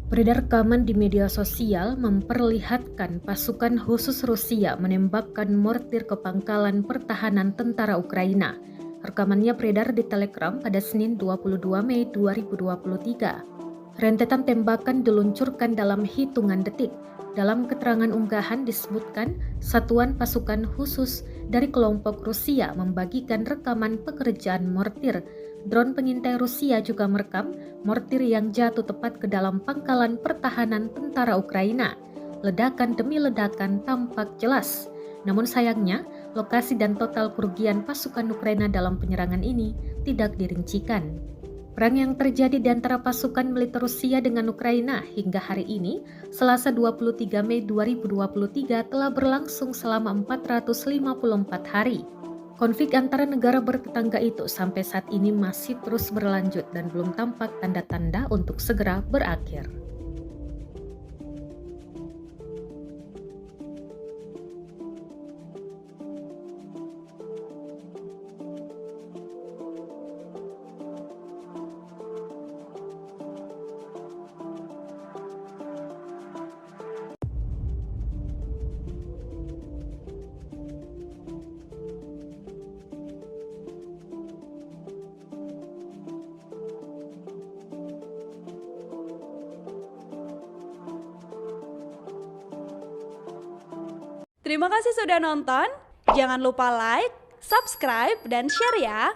Beredar rekaman di media sosial memperlihatkan pasukan khusus Rusia menembakkan mortir ke pangkalan pertahanan tentara Ukraina. Rekamannya beredar di Telegram pada Senin 22 Mei 2023. Rentetan tembakan diluncurkan dalam hitungan detik. Dalam keterangan unggahan disebutkan, satuan pasukan khusus dari kelompok Rusia membagikan rekaman pekerjaan mortir. Drone pengintai Rusia juga merekam mortir yang jatuh tepat ke dalam pangkalan pertahanan tentara Ukraina. Ledakan demi ledakan tampak jelas. Namun sayangnya, lokasi dan total kerugian pasukan Ukraina dalam penyerangan ini tidak dirincikan. Perang yang terjadi di antara pasukan militer Rusia dengan Ukraina hingga hari ini, Selasa 23 Mei 2023 telah berlangsung selama 454 hari. Konflik antara negara bertetangga itu sampai saat ini masih terus berlanjut dan belum tampak tanda-tanda untuk segera berakhir. Terima kasih sudah nonton. Jangan lupa like, subscribe, dan share ya.